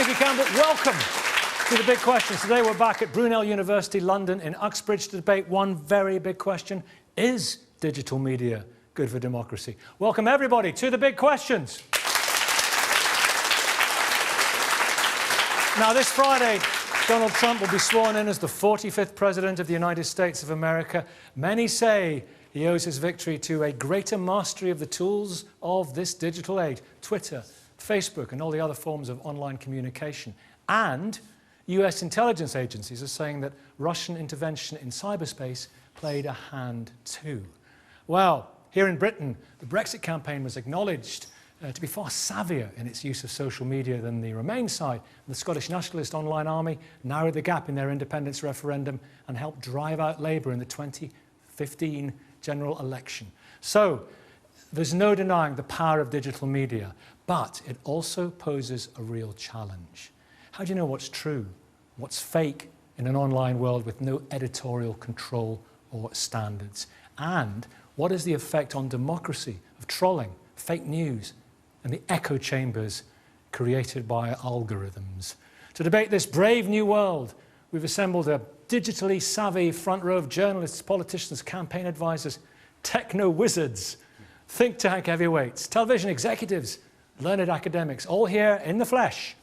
if you can, but welcome to the big questions. Today we're back at Brunel University, London, in Uxbridge to debate one very big question. Is digital media good for democracy? Welcome everybody to the big questions. Now this Friday, Donald Trump will be sworn in as the 45th President of the United States of America. Many say he owes his victory to a greater mastery of the tools of this digital age, Twitter, Facebook, and all the other forms of online communication. And US intelligence agencies are saying that Russian intervention in cyberspace played a hand too. Well, here in Britain, the Brexit campaign was acknowledged to be far savvier in its use of social media than the Remain side. The Scottish Nationalist Online Army narrowed the gap in their independence referendum and helped drive out Labour in the 2015 general election. So, there's no denying the power of digital media, but it also poses a real challenge. How do you know what's true, what's fake in an online world with no editorial control or standards? And what is the effect on democracy of trolling, fake news, and the echo chambers created by algorithms? To debate this brave new world, we've assembled a digitally savvy front row of journalists, politicians, campaign advisors, techno wizards, think tank heavyweights, television executives, learned academics, all here in the flesh,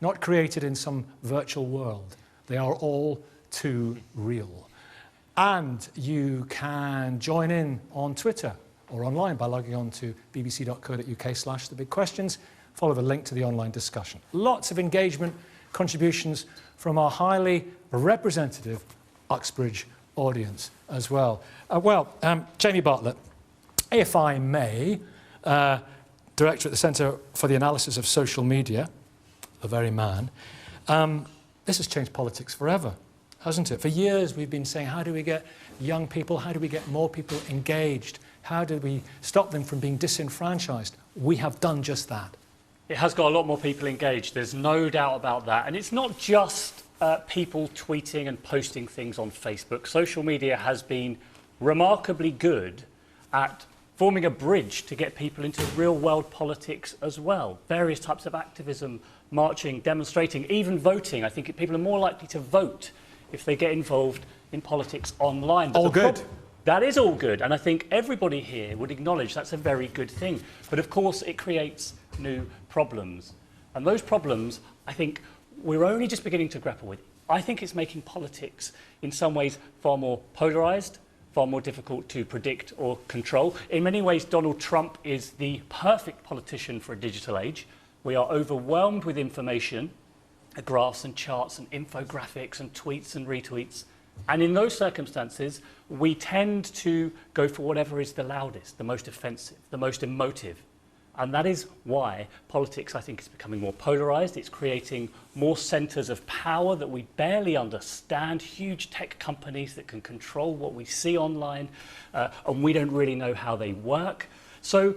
not created in some virtual world. They are all too real. And you can join in on Twitter or online by logging on to bbc.co.uk/thebigquestions. Follow the link to the online discussion. Lots of engagement, contributions from our highly representative Uxbridge audience as well. Jamie Bartlett, if I may, Director at the Centre for the Analysis of Social Media, the very man, this has changed politics forever, hasn't it? For years we've been saying, how do we get young people, how do we get more people engaged? How do we stop them from being disenfranchised? We have done just that. It has got a lot more people engaged, there's no doubt about that. And it's not just people tweeting and posting things on Facebook. Social media has been remarkably good at forming a bridge to get people into real-world politics as well. Various types of activism, marching, demonstrating, even voting. I think people are more likely to vote if they get involved in politics online. But all good. That is all good, and I think everybody here would acknowledge that's a very good thing. But of course, it creates new problems. And those problems, I think, we're only just beginning to grapple with. I think it's making politics, in some ways, far more polarised, far more difficult to predict or control. In many ways, Donald Trump is the perfect politician for a digital age. We are overwhelmed with information, graphs and charts and infographics and tweets and retweets. And in those circumstances, we tend to go for whatever is the loudest, the most offensive, the most emotive. And that is why politics, I think, is becoming more polarised. It's creating more centres of power that we barely understand, huge tech companies that can control what we see online, and we don't really know how they work. So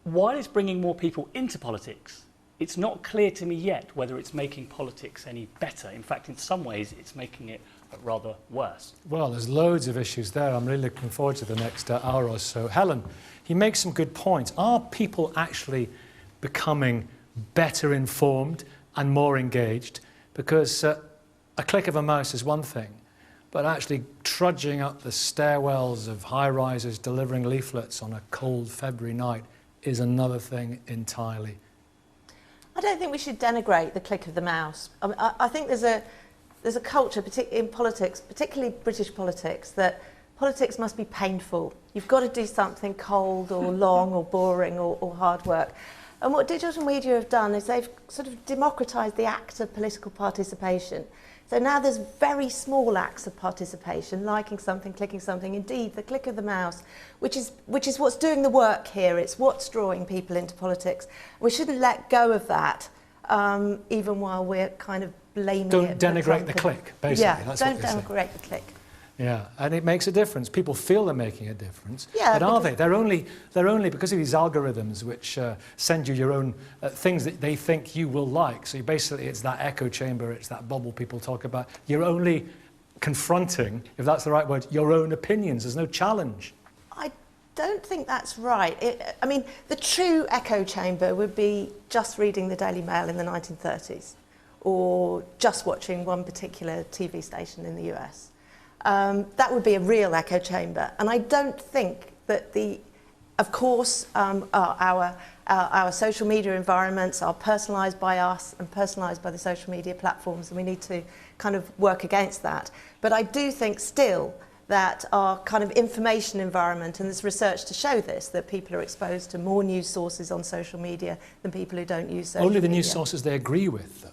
while it's bringing more people into politics, it's not clear to me yet whether it's making politics any better. In fact, in some ways, it's making it rather worse. Well, there's loads of issues there. I'm really looking forward to the next hour or so. Helen, he makes some good points. Are people actually becoming better informed and more engaged? Because a click of a mouse is one thing, but actually trudging up the stairwells of high-rises delivering leaflets on a cold February night is another thing entirely. I don't think we should denigrate the click of the mouse. I think there's a culture in politics, particularly British politics, that politics must be painful. You've got to do something cold or long or boring or hard work. And what digital media have done is they've sort of democratised the act of political participation. So now there's very small acts of participation, liking something, clicking something, indeed the click of the mouse, which is what's doing the work here. It's what's drawing people into politics. We shouldn't let go of that, even while we're kind of blaming it. Don't denigrate the click, basically. Yeah, that's don't what you're saying. denigrate the click. Yeah, and it makes a difference. People feel they're making a difference. Yeah, but are they? They're only because of these algorithms which send you your own things that they think you will like. So basically it's that echo chamber, it's that bubble people talk about. You're only confronting, if that's the right word, your own opinions. There's no challenge. I don't think that's right. I mean, the true echo chamber would be just reading the Daily Mail in the 1930s. or just watching one particular TV station in the US. That would be a real echo chamber. And I don't think that of course, our social media environments are personalised by us and personalised by the social media platforms, and we need to kind of work against that. But I do think still that our kind of information environment, and there's research to show this, that people are exposed to more news sources on social media than people who don't use social media. Only the news sources they agree with, though.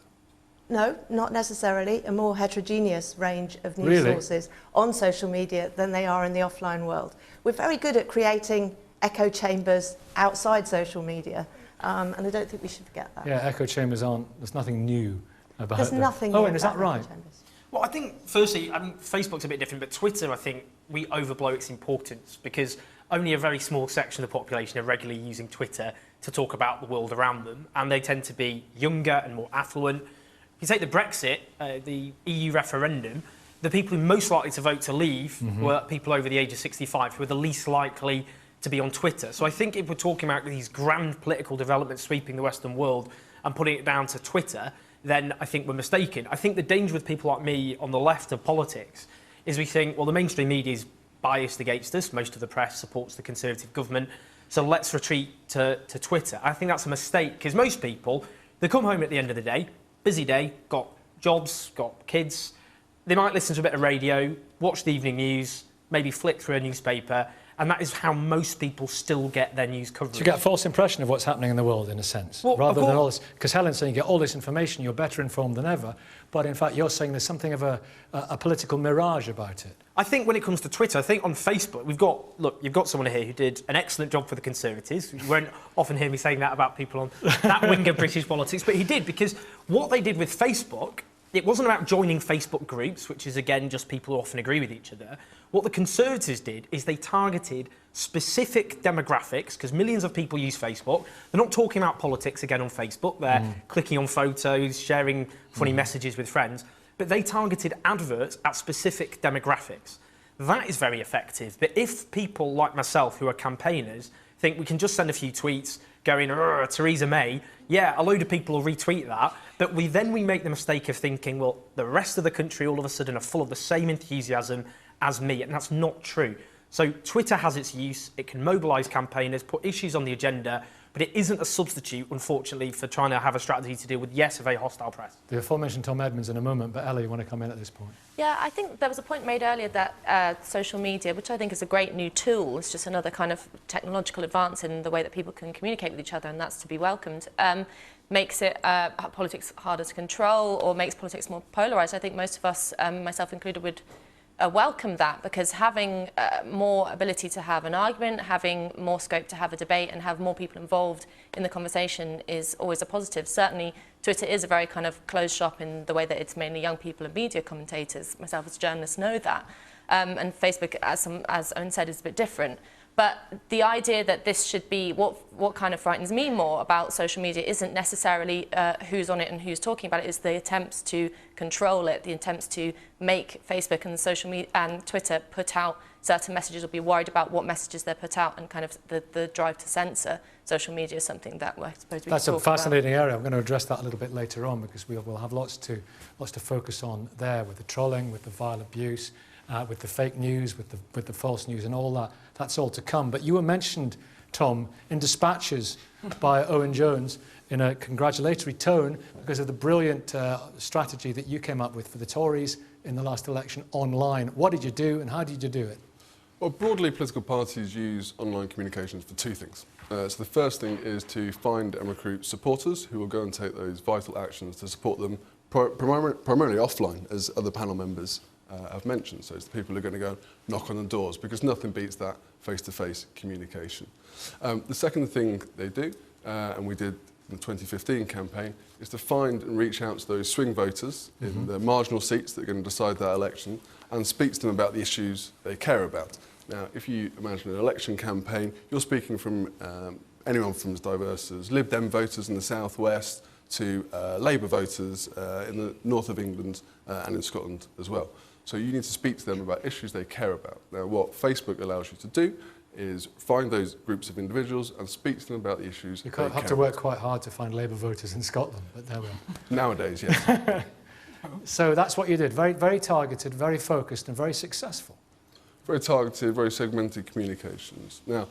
No, not necessarily. A more heterogeneous range of news sources on social media than they are in the offline world. We're very good at creating echo chambers outside social media, and I don't think we should forget that. Yeah, echo chambers aren't, there's nothing new about There's them. nothing new Owen, is about that right? echo chambers. Well, I think, firstly, Facebook's a bit different, but Twitter, I think, we overblow its importance because only a very small section of the population are regularly using Twitter to talk about the world around them, and they tend to be younger and more affluent. If you take the Brexit, the EU referendum, the people who are most likely to vote to leave were people over the age of 65, who were the least likely to be on Twitter. So I think if we're talking about these grand political developments sweeping the Western world and putting it down to Twitter, then I think we're mistaken. I think the danger with people like me on the left of politics is we think, well, the mainstream media is biased against us. Most of the press supports the Conservative government. So let's retreat to Twitter. I think that's a mistake because most people, they come home at the end of the day, busy day, got jobs, got kids. They might listen to a bit of radio, watch the evening news, maybe flick through a newspaper, and that is how most people still get their news coverage. So you get a false impression of what's happening in the world, in a sense, well, rather than all this. Because Helen's saying you get all this information, you're better informed than ever, but in fact you're saying there's something of a political mirage about it. I think when it comes to Twitter, I think on Facebook, you've got someone here who did an excellent job for the Conservatives. You won't often hear me saying that about people on that wing of British politics, but he did, because what they did with Facebook, it wasn't about joining Facebook groups, which is, again, just people who often agree with each other. What the Conservatives did is they targeted specific demographics, because millions of people use Facebook. They're not talking about politics again on Facebook. They're clicking on photos, sharing funny messages with friends. But they targeted adverts at specific demographics. That is very effective. But if people like myself, who are campaigners, think we can just send a few tweets going, Theresa May, yeah, a load of people will retweet that, but we make the mistake of thinking, well, the rest of the country all of a sudden are full of the same enthusiasm as me, and that's not true. So Twitter has its use, it can mobilise campaigners, put issues on the agenda, but it isn't a substitute, unfortunately, for trying to have a strategy to deal with, yes, a very hostile press. The aforementioned Tom Edmonds in a moment, but Ellie, you want to come in at this point? Yeah, I think there was a point made earlier that social media, which I think is a great new tool, it's just another kind of technological advance in the way that people can communicate with each other, and that's to be welcomed, makes it politics harder to control or makes politics more polarised. I think most of us, myself included, would welcome that, because having more ability to have an argument, having more scope to have a debate and have more people involved in the conversation is always a positive. Certainly Twitter is a very kind of closed shop in the way that it's mainly young people and media commentators. Myself as a journalist know that. And Facebook, as Owen said, is a bit different. But the idea that this should be, what kind of frightens me more about social media isn't necessarily who's on it and who's talking about it, is the attempts to control it, the attempts to make Facebook and social media and Twitter put out certain messages or be worried about what messages they're put out, and kind of the drive to censor social media is something that we're supposed to be That's talking a fascinating area. I'm going to address that a little bit later on, because we'll have lots to focus on there, with the trolling, with the vile abuse, with the fake news, with the false news and all that. That's all to come. But you were mentioned, Tom, in dispatches by Owen Jones in a congratulatory tone because of the brilliant strategy that you came up with for the Tories in the last election online. What did you do and how did you do it? Well, broadly, political parties use online communications for two things. So the first thing is to find and recruit supporters who will go and take those vital actions to support them primarily offline, as other panel members have mentioned. So it's the people who are going to go knock on the doors, because nothing beats that face-to-face communication. The second thing they do, and we did in the 2015 campaign, is to find and reach out to those swing voters in the marginal seats that are going to decide that election and speak to them about the issues they care about. Now, if you imagine an election campaign, you're speaking from anyone from as diverse as Lib Dem voters in the southwest to Labour voters in the north of England and in Scotland as well. So you need to speak to them about issues they care about. Now, what Facebook allows you to do is find those groups of individuals and speak to them about the issues. You can't have to work quite hard to find Labour voters in Scotland, but there we are. Nowadays, yes. So that's what you did, very, very targeted, very focused and very successful. Very targeted, very segmented communications. Now,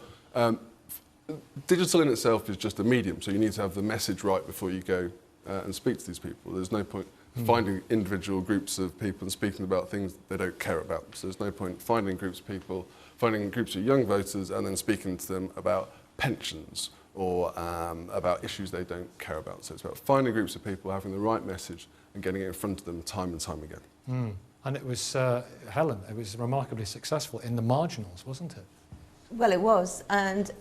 digital in itself is just a medium, so you need to have the message right before you go and speak to these people. There's no point finding individual groups of people and speaking about things that they don't care about. So there's no point finding groups of people, finding groups of young voters and then speaking to them about pensions or about issues they don't care about. So it's about finding groups of people, having the right message and getting it in front of them time and time again. And it was, Helen, it was remarkably successful in the marginals, wasn't it? Well, it was, and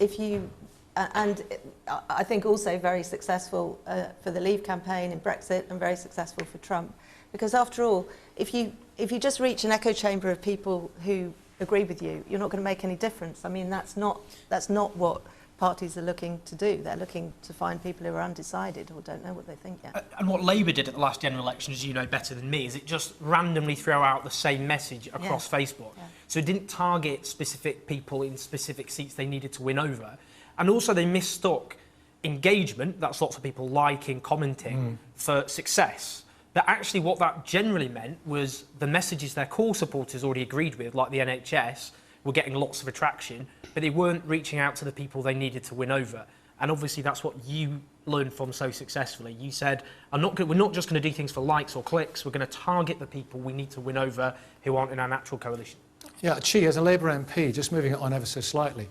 I think also very successful for the Leave campaign in Brexit, and very successful for Trump, because after all, if you just reach an echo chamber of people who agree with you, you're not going to make any difference. I mean, that's not what parties are looking to do. They're looking to find people who are undecided or don't know what they think yet. And what Labour did at the last general election, as you know better than me, is it just randomly threw out the same message across Facebook. Yeah. So it didn't target specific people in specific seats they needed to win over. And also they mistook engagement, that's lots of people liking, commenting, for success. That actually what that generally meant was the messages their core supporters already agreed with, like the NHS, were getting lots of attraction, but they weren't reaching out to the people they needed to win over. And obviously that's what you learned from so successfully. You said, we're not just going to do things for likes or clicks, we're going to target the people we need to win over who aren't in our natural coalition. Yeah, Chi, as a Labour MP, just moving it on ever so slightly,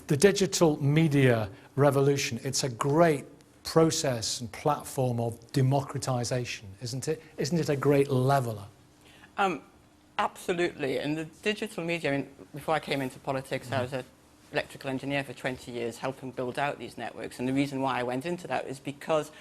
the digital media revolution, it's a great process and platform of democratisation, isn't it? Isn't it a great leveller? Absolutely. And the digital media, I mean, before I came into politics, I was an electrical engineer for 20 years, helping build out these networks. And the reason why I went into that is because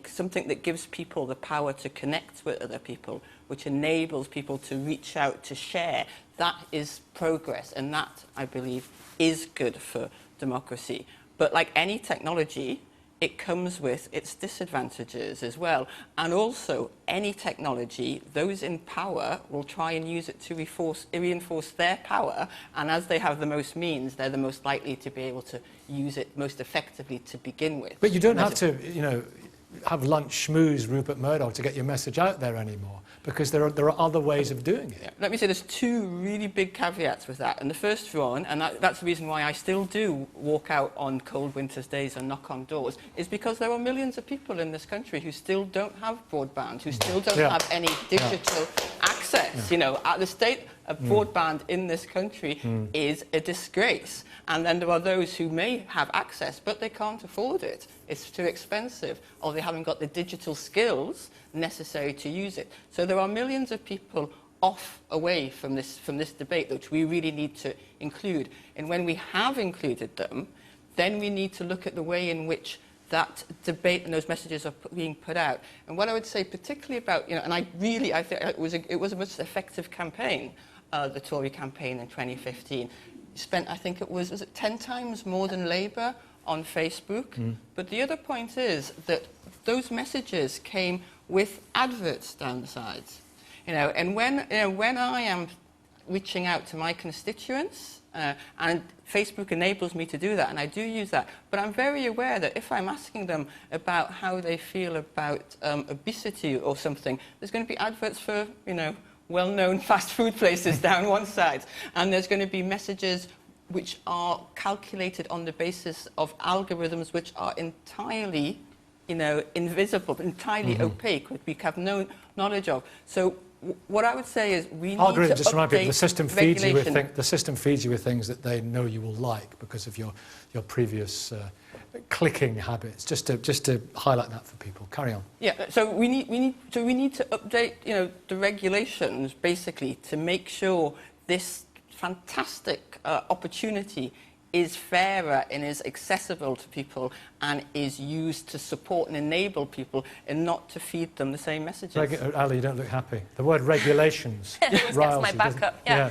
something that gives people the power to connect with other people, which enables people to reach out, to share, that is progress. And that, I believe, is good for democracy. But like any technology, it comes with its disadvantages as well. And also, any technology, those in power will try and use it to reinforce their power. And as they have the most means, they're the most likely to be able to use it most effectively to begin with. But you don't have to, you know, have lunch schmooze Rupert Murdoch to get your message out there anymore, because there are other ways of doing it. Yeah. Let me say there's two really big caveats with that. And the first one, and that's the reason why I still do walk out on cold winter's days and knock on doors, is because there are millions of people in this country who still don't have broadband, who still don't have any digital access. You know, at the state of broadband in this country is a disgrace. And then there are those who may have access, but they can't afford it. It's too expensive, or they haven't got the digital skills necessary to use it. So there are millions of people away from this debate, which we really need to include. And when we have included them, then we need to look at the way in which that debate and those messages are being put out. And what I would say particularly about, you know, and I think it was a most effective campaign, the Tory campaign in 2015. Spent, I think it was it 10 times more than Labour on Facebook. But the other point is that those messages came with adverts down the sides. You know, and when I am reaching out to my constituents, and Facebook enables me to do that, and I do use that, but I'm very aware that if I'm asking them about how they feel about obesity or something, there's going to be adverts for, you know, well-known fast food places down one side, and there's going to be messages which are calculated on the basis of algorithms which are entirely, you know, invisible, entirely opaque, which we have no knowledge of. So what I would say is we need to update the system feeds you with the system feeds you with things that they know you will like because of your previous clicking habits. Just to highlight that for people. Carry on. Yeah. So we need to update, you know, the regulations basically to make sure this fantastic opportunity is fairer and is accessible to people and is used to support and enable people and not to feed them the same messages. Ali, you don't look happy. The word regulations riles my you, backup. Yeah.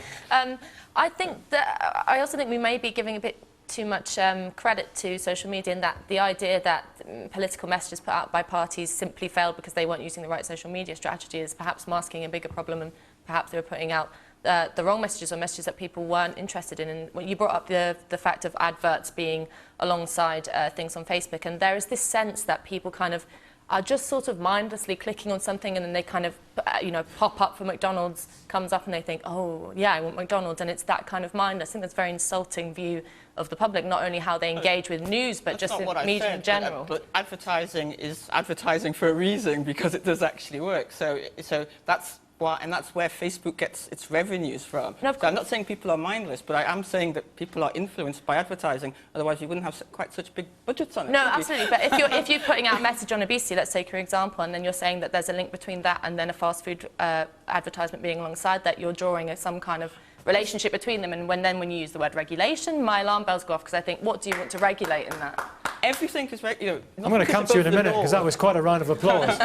I also think we may be giving a bit too much credit to social media, in that the idea that political messages put out by parties simply failed because they weren't using the right social media strategy is perhaps masking a bigger problem, and perhaps they were putting out the wrong messages or messages that people weren't interested in. And when you brought up the fact of adverts being alongside things on Facebook, and there is this sense that people kind of are just sort of mindlessly clicking on something, and then they kind of, pop up for McDonald's, comes up and they think, oh, yeah, I want McDonald's, and it's that kind of mindless. I think that's a very insulting view of the public, not only how they engage with news, but just in media in general. But advertising is advertising for a reason, because it does actually work. So that's why, and that's where Facebook gets its revenues from. So I'm not saying people are mindless, but I am saying that people are influenced by advertising. Otherwise, you wouldn't have quite such big budgets on it. No, absolutely. But if you're putting out a message on obesity, let's take your example, and then you're saying that there's a link between that and then a fast food advertisement being alongside that, you're drawing some kind of relationship between them. And when you use the word regulation, my alarm bells go off, because I think, what do you want to regulate in that? Everything is I'm going to come to you in a minute, because that was quite a round of applause.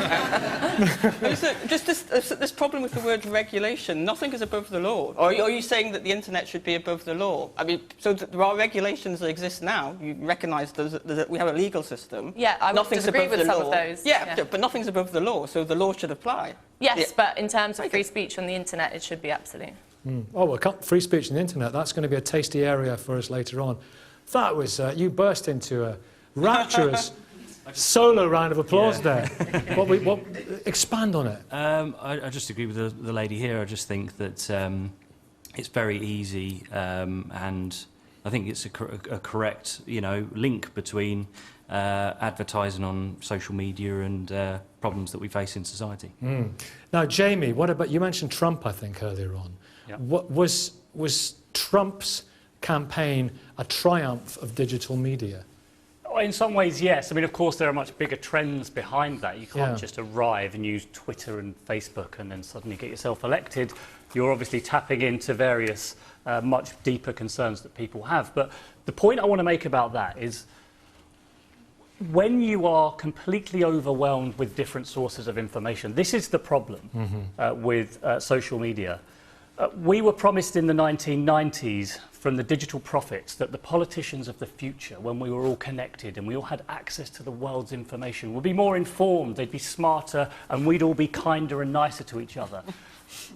Just this problem with the word regulation. Nothing is above the law. Or are you saying that the internet should be above the law? I mean, so there are regulations that exist now. You recognise that we have a legal system. Yeah, I would disagree with some of those. Yeah, but nothing's above the law, so the law should apply. Yes, but in terms of free speech on the internet, it should be absolute. Oh, well, free speech on the internet, that's going to be a tasty area for us later on. That was, you burst into a rapturous solo round of applause there. Expand on it. I just agree with the lady here. I just think that it's very easy, and I think it's a correct, link between advertising on social media and problems that we face in society. Now, Jamie, what about, you mentioned Trump, I think, earlier on. Yep. What was Trump's campaign a triumph of digital media? Oh, in some ways, yes. I mean, of course, there are much bigger trends behind that. You can't just arrive and use Twitter and Facebook and then suddenly get yourself elected. You're obviously tapping into various much deeper concerns that people have. But the point I want to make about that is, when you are completely overwhelmed with different sources of information, this is the problem with social media. We were promised in the 1990s from the digital prophets that the politicians of the future, when we were all connected and we all had access to the world's information, would be more informed, they'd be smarter, and we'd all be kinder and nicer to each other.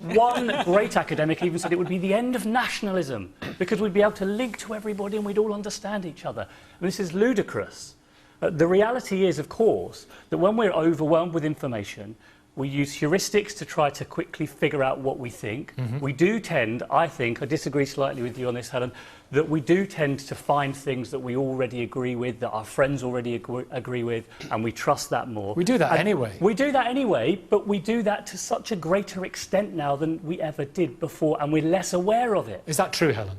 One great academic even said it would be the end of nationalism, because we'd be able to link to everybody and we'd all understand each other. And this is ludicrous. The reality is, of course, that when we're overwhelmed with information, we use heuristics to try to quickly figure out what we think. We do tend, I think, I disagree slightly with you on this, Helen, that we do tend to find things that we already agree with, that our friends already agree with, and we trust that more. We do that anyway. We do that anyway, but we do that to such a greater extent now than we ever did before, and we're less aware of it. Is that true, Helen?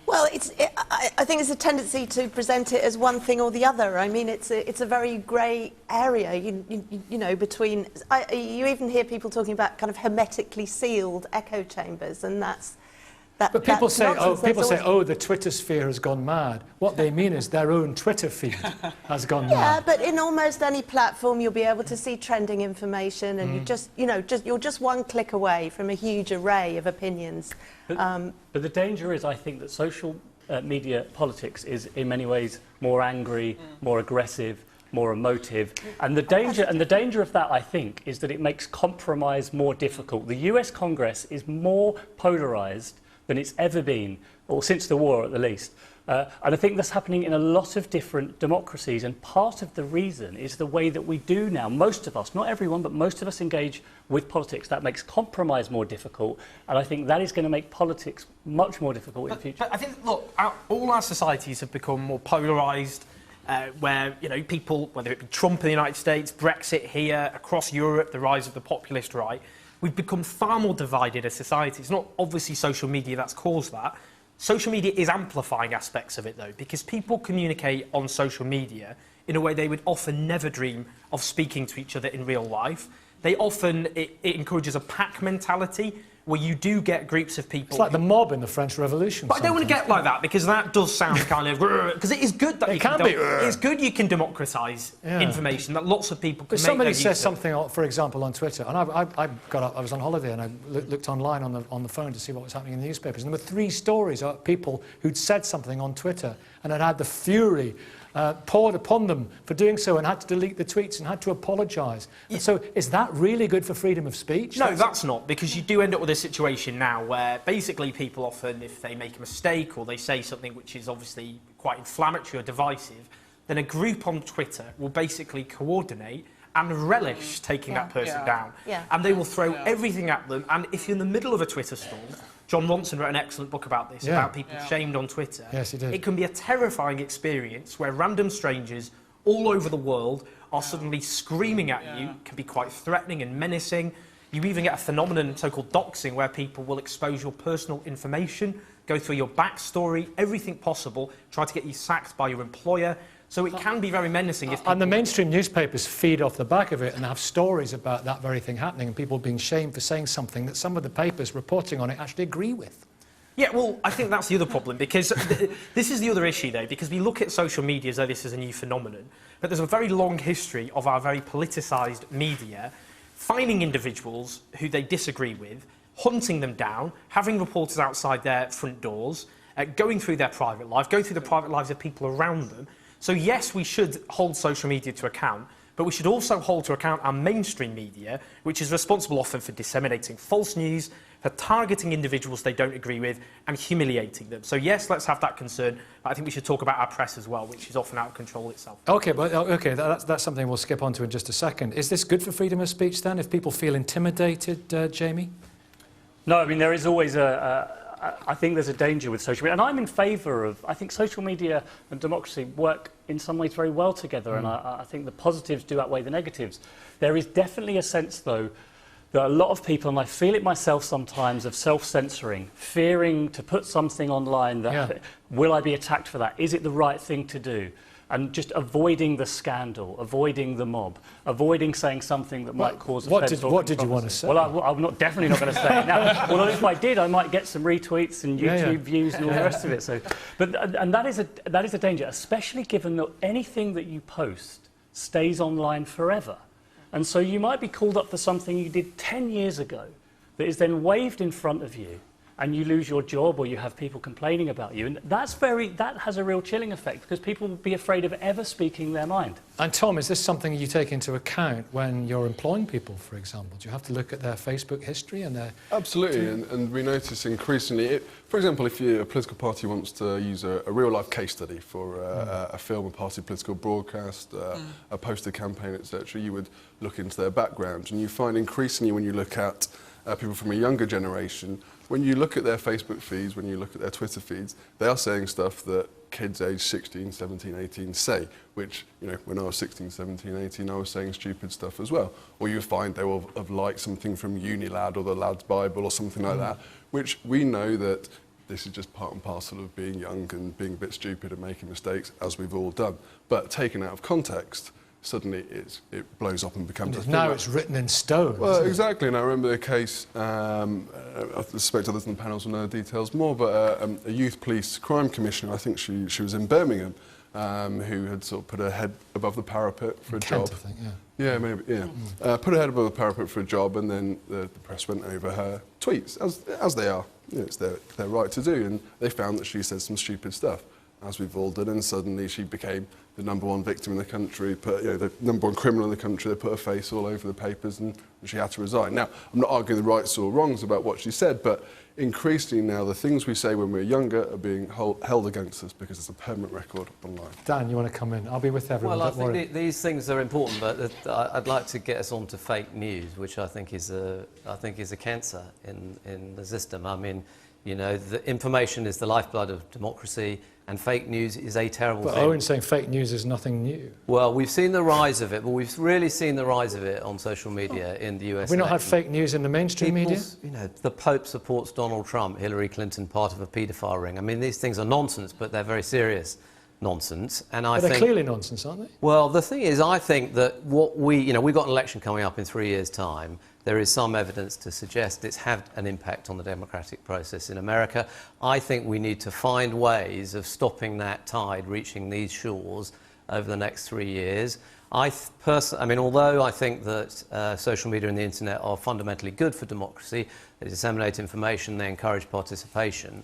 Well, I think there's a tendency to present it as one thing or the other. I mean, it's a very grey area, you know, between... you even hear people talking about kind of hermetically sealed echo chambers, and that's... But people say, oh, the Twitter sphere has gone mad. What they mean is their own Twitter feed has gone mad. Yeah, but in almost any platform, you'll be able to see trending information, and you're just one click away from a huge array of opinions. But the danger is, I think, that social media politics is in many ways more angry, more aggressive, more emotive, and the danger of that, I think, is that it makes compromise more difficult. The US Congress is more polarised than it's ever been, or since the war at the least. And I think that's happening in a lot of different democracies, and part of the reason is the way that we do now. Most of us, not everyone, but most of us engage with politics. That makes compromise more difficult, and I think that is going to make politics much more difficult in the future. But I think, look, all our societies have become more polarised, where, you know, people, whether it be Trump in the United States, Brexit here, across Europe, the rise of the populist right, we've become far more divided as society. It's not obviously social media that's caused that. Social media is amplifying aspects of it, though, because people communicate on social media in a way they would often never dream of speaking to each other in real life. They often, it encourages a pack mentality, where you do get groups of people... It's like the mob in the French Revolution. But I don't want to get like that, because that does sound kind of... Because it is good that it's good you can democratise information, that lots of people can make somebody says something, for example, on Twitter, and I was on holiday and I looked online on the phone to see what was happening in the newspapers, and there were 3 stories of people who'd said something on Twitter and had had the fury poured upon them for doing so and had to delete the tweets and had to apologise. And so is that really good for freedom of speech? No, that's not, because you do end up with a situation now where basically people often, if they make a mistake or they say something which is obviously quite inflammatory or divisive, then a group on Twitter will basically coordinate and relish taking that person down. Yeah. And they will throw everything at them. And if you're in the middle of a Twitter storm, John Ronson wrote an excellent book about this, about people shamed on Twitter. Yes, he did. It can be a terrifying experience where random strangers all over the world are suddenly screaming at you. It can be quite threatening and menacing. You even get a phenomenon, so-called doxing, where people will expose your personal information, go through your backstory, everything possible, try to get you sacked by your employer. So it can be very menacing. If and the mainstream newspapers feed off the back of it and have stories about that very thing happening and people being shamed for saying something that some of the papers reporting on it actually agree with. Yeah, well, I think that's the other problem, because this is the other issue, though, because we look at social media as though this is a new phenomenon, but there's a very long history of our very politicised media finding individuals who they disagree with, hunting them down, having reporters outside their front doors, going through their private life, going through the private lives of people around them. So yes, we should hold social media to account, but we should also hold to account our mainstream media, which is responsible often for disseminating false news, for targeting individuals they don't agree with, and humiliating them. So yes, let's have that concern, but I think we should talk about our press as well, which is often out of control itself. OK, that's something we'll skip on to in just a second. Is this good for freedom of speech, then, if people feel intimidated, Jamie? No, I mean, there is always I think there's a danger with social media, and I'm in favour of. I think social media and democracy work in some ways very well together, and I think the positives do outweigh the negatives. There is definitely a sense, though, that a lot of people, and I feel it myself sometimes, of self-censoring, fearing to put something online that will I be attacked for that? Is it the right thing to do? And just avoiding the scandal, avoiding the mob, avoiding saying something that might cause offence. What did you want to say? Well, I'm definitely not going to say it now. Well, if I did, I might get some retweets and YouTube views and all the rest of it. So, and that is a danger, especially given that anything that you post stays online forever. And so you might be called up for something you did 10 years ago that is then waved in front of you, and you lose your job or you have people complaining about you. And that has a real chilling effect, because people will be afraid of ever speaking their mind. And Tom, is this something you take into account when you're employing people, for example? Do you have to look at their Facebook history and their... Absolutely, and we notice increasingly, for example, if a political party wants to use a real-life case study for a film, a party political broadcast, a poster campaign, etc., you would look into their background, and you find increasingly when you look at people from a younger generation, when you look at their Facebook feeds, when you look at their Twitter feeds, they are saying stuff that kids aged 16, 17, 18 say, which, when I was 16, 17, 18, I was saying stupid stuff as well. Or you find they will have liked something from Unilad or the Lad's Bible or something like that, which we know that this is just part and parcel of being young and being a bit stupid and making mistakes, as we've all done. But taken out of context, suddenly it blows up and becomes a thing. Now it's written in stone. Well, exactly, and I remember a case, I suspect others in the panels will know the details more, but a youth police crime commissioner, I think she was in Birmingham, who had sort of put her head above the parapet for a job. I think, Yeah, maybe, yeah. Put her head above the parapet for a job, and then the press went over her tweets, as they are. It's their right to do, and they found that she said some stupid stuff, as we've all done, and suddenly she became the #1 victim in the country, the #1 criminal in the country. They put her face all over the papers, and she had to resign. Now, I'm not arguing the rights or wrongs about what she said, but increasingly now the things we say when we're younger are being held against us because it's a permanent record online. Dan, you want to come in? I'll be with everyone. Well, I don't worry. think these things are important, but I'd like to get us on to fake news, which I think is a cancer in the system. I mean, the information is the lifeblood of democracy, and fake news is a terrible thing. But Owen's saying fake news is nothing new. Well, we've seen the rise of it, but we've really seen the rise of it on social media in the US. Have we not had fake news in the mainstream media? The Pope supports Donald Trump, Hillary Clinton part of a paedophile ring. I mean, these things are nonsense, but they're very serious nonsense. And I think they're clearly nonsense, aren't they? Well, the thing is, I think that we've got an election coming up in 3 years' time. There is some evidence to suggest it's had an impact on the democratic process in America. I think we need to find ways of stopping that tide reaching these shores over the next 3 years. Although I think that social media and the internet are fundamentally good for democracy, they disseminate information, they encourage participation,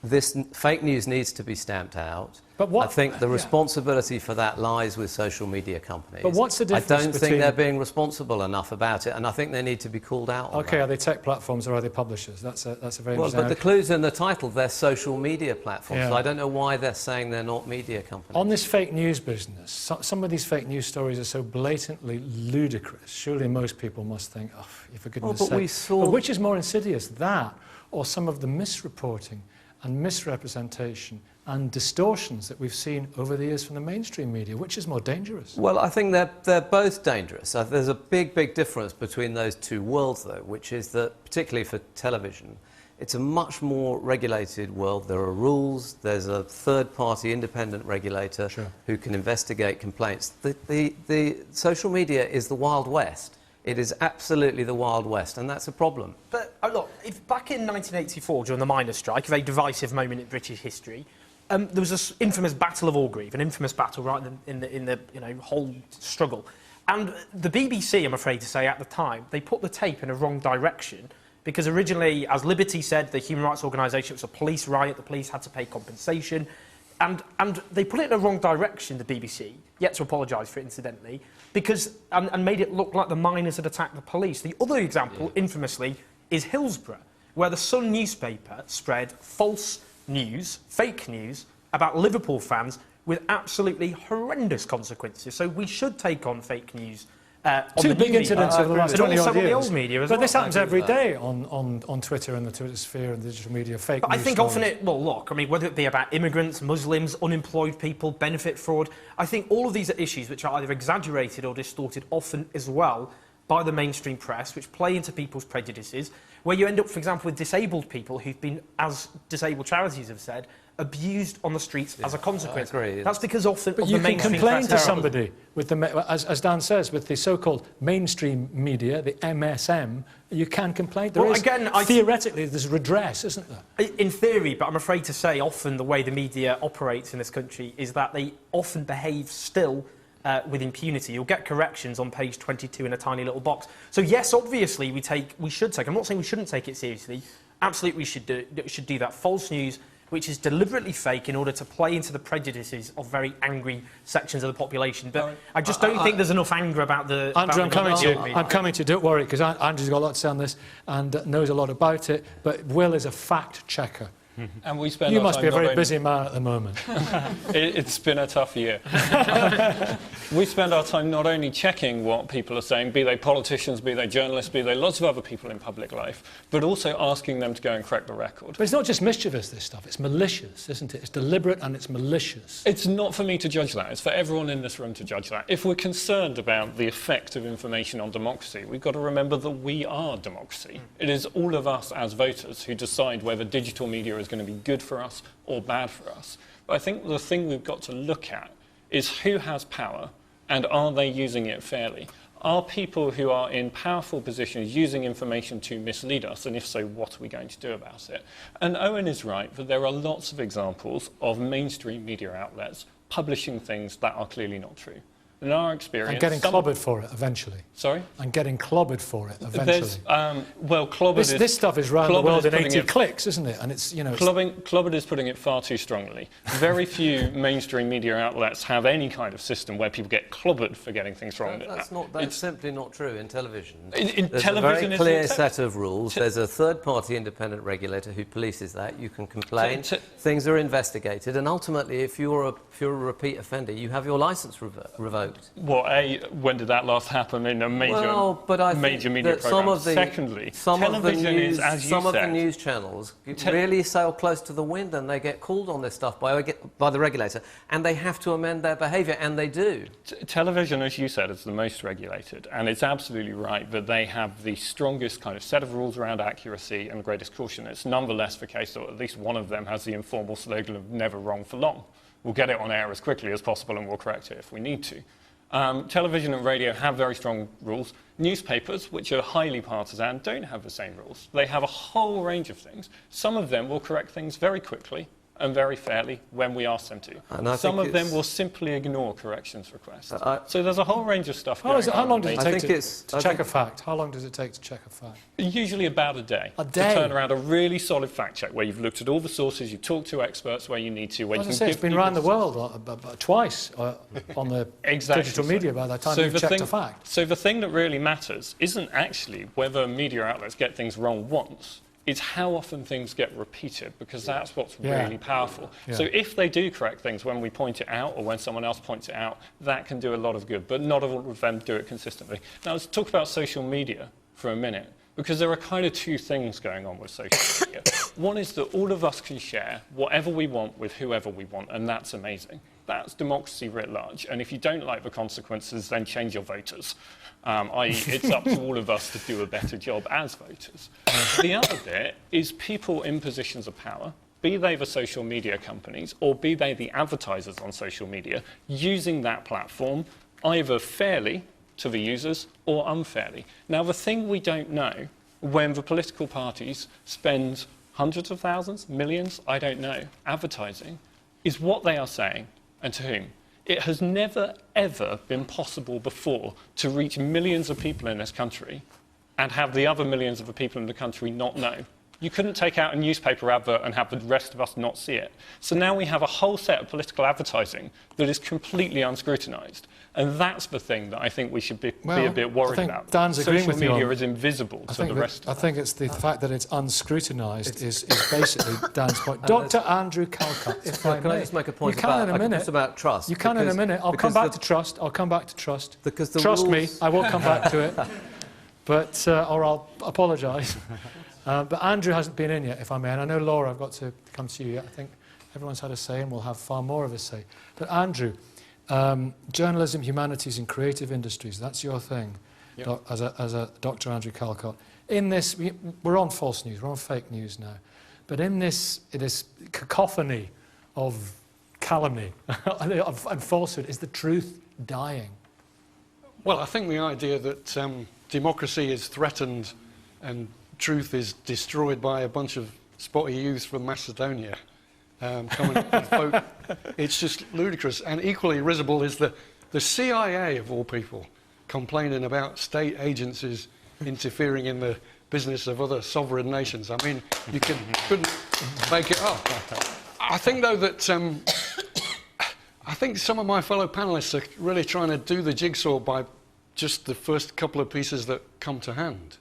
this fake news needs to be stamped out. But what, I think the responsibility for that lies with social media companies. But what's the difference I don't between... think they're being responsible enough about it, and I think they need to be called out on Okay, that. are they tech platforms or are they publishers? That's a very Well, interesting... but the clue's in the title. They're social media platforms. Yeah. So I don't know why they're saying they're not media companies. On this fake news business, some of these fake news stories are so blatantly ludicrous. Surely most people must think, oh, for goodness but sake. we saw... But which is more insidious, that or some of the misreporting and misrepresentation and distortions that we've seen over the years from the mainstream media? Which is more dangerous? Well, I think they're both dangerous. There's a big difference between those two worlds, though, which is that, particularly for television, it's a much more regulated world. There are rules. There's a third-party independent regulator who can investigate complaints. The social media is the Wild West. It is absolutely the Wild West, and that's a problem. But look, if back in 1984, during the miners' strike, a very divisive moment in British history, there was this infamous Battle of Orgreave, an infamous battle right in the whole struggle. And the BBC, I'm afraid to say, at the time, they put the tape in a wrong direction because originally, as Liberty said, the human rights organisation, it was a police riot, the police had to pay compensation. And they put it in the wrong direction, the BBC, yet to apologise for it, incidentally, because, and made it look like the miners had attacked the police. The other example, infamously, is Hillsborough, where the Sun newspaper spread false news, fake news, about Liverpool fans with absolutely horrendous consequences. So we should take on fake news. Two big incidents over the last 20 odd years. The old media as but well. This happens every day on Twitter and the Twitter sphere and digital media, fake but news I think stories. often well, look, I mean, whether it be about immigrants, Muslims, unemployed people, benefit fraud, I think all of these are issues which are either exaggerated or distorted often as well by the mainstream press, which play into people's prejudices, where you end up, for example, with disabled people who've been, as disabled charities have said, abused on the streets as a consequence. I agree. That's because often But of you the can mainstream complain press to somebody, with the, as Dan says, with the so-called mainstream media, the MSM, you can complain. There is, again, theoretically, there's redress, isn't there? In theory, but I'm afraid to say often the way the media operates in this country is that they often behave still with impunity. You'll get corrections on page 22 in a tiny little box. So yes, obviously we should take, I'm not saying we shouldn't take it seriously, absolutely we should do that. False news, which is deliberately fake in order to play into the prejudices of very angry sections of the population. But I just don't think there's enough anger about the... Andrew, I'm coming to you, don't worry, because Andrew's got a lot to say on this and knows a lot about it, but Will is a fact checker. And we spend You our must time be a not very only- busy man at the moment. It's been a tough year. We spend our time not only checking what people are saying, be they politicians, be they journalists, be they lots of other people in public life, but also asking them to go and correct the record. But it's not just mischievous, this stuff. It's malicious, isn't it? It's deliberate and it's malicious. It's not for me to judge that. It's for everyone in this room to judge that. If we're concerned about the effect of information on democracy, we've got to remember that we are democracy. It is all of us as voters who decide whether digital media is going to be good for us or bad for us. But I think the thing we've got to look at is who has power and are they using it fairly? Are people who are in powerful positions using information to mislead us? And if so, what are we going to do about it? And Owen is right that there are lots of examples of mainstream media outlets publishing things that are clearly not true. In our experience... And getting clobbered for it, eventually. Sorry? And getting clobbered for it, eventually. Well, clobbered this stuff is round the world in 80 it, clicks, isn't it? And it's, you know... Clobbered is putting it far too strongly. Very few mainstream media outlets have any kind of system where people get clobbered for getting things wrong. That's simply not true in television. There's television a very clear set of rules. There's a third-party independent regulator who polices that. You can complain. Things are investigated. And ultimately, if you're a repeat offender, you have your licence revoked. When did that last happen in a major media programme? Secondly, television is, as you said... Some of the news channels really sail close to the wind and they get called on this stuff by the regulator and they have to amend their behaviour, and they do. Television, as you said, is the most regulated, and it's absolutely right that they have the strongest kind of set of rules around accuracy and the greatest caution. It's nonetheless the case that at least one of them has the informal slogan of never wrong for long. We'll get it on air as quickly as possible and we'll correct it if we need to. Television and radio have very strong rules. Newspapers, which are highly partisan, don't have the same rules. They have a whole range of things. Some of them will correct things very quickly, and very fairly when we ask them to. And Some of them will simply ignore corrections requests. So there's a whole range of stuff going on. How long does it take to check think a fact? How long does it take to check a fact? Usually about a day. A day? To turn around a really solid fact check where you've looked at all the sources, you've talked to experts where you need to. Where As you I can say, it's give been people around the world twice on the Exactly digital so. media by the time So you've the checked thing- a fact. So the thing that really matters isn't actually whether media outlets get things wrong once, it's how often things get repeated, because that's what's really powerful. Yeah. So if they do correct things when we point it out or when someone else points it out, that can do a lot of good, but not all of them do it consistently. Now let's talk about social media for a minute, because there are kind of two things going on with social media. One is that all of us can share whatever we want with whoever we want, and that's amazing. That's democracy writ large, and if you don't like the consequences, then change your voters. I.e., it's up to all of us to do a better job as voters. The other bit is people in positions of power, be they the social media companies or be they the advertisers on social media, using that platform either fairly to the users or unfairly. Now, the thing we don't know, when the political parties spend hundreds of thousands, millions, I don't know, advertising, is what they are saying and to whom. It has never, ever been possible before to reach millions of people in this country and have the other millions of the people in the country not know. You couldn't take out a newspaper advert and have the rest of us not see it. So now we have a whole set of political advertising that is completely unscrutinised. And that's the thing that I think we should be a bit worried about. Dan's agreeing with you Social on- media is invisible to the rest of I us. think it's the fact that it's unscrutinised is basically Dan's point. Dr Andrew Calcutt, if I Can I may. just make a point You can in a minute. just about trust? You can in a minute. I'll come back to trust. I'll come back to trust. Because the Trust me, rules- I will come back to it. But, or I'll apologise. But Andrew hasn't been in yet, if I may. And I know, Laura, I've got to come to you yet. I think everyone's had a say and we'll have far more of a say. But Andrew, journalism, humanities and creative industries, that's your thing, Yep. as a Dr Andrew Calcutt. In this, we're on false news, we're on fake news now. But in this cacophony of calumny and falsehood, is the truth dying? Well, I think the idea that democracy is threatened and truth is destroyed by a bunch of spotty youths from Macedonia coming and vote, it's just ludicrous. And equally risible is the CIA, of all people, complaining about state agencies interfering in the business of other sovereign nations. I mean, you couldn't make it up. I think, though, that I think some of my fellow panellists are really trying to do the jigsaw by just the first couple of pieces that come to hand.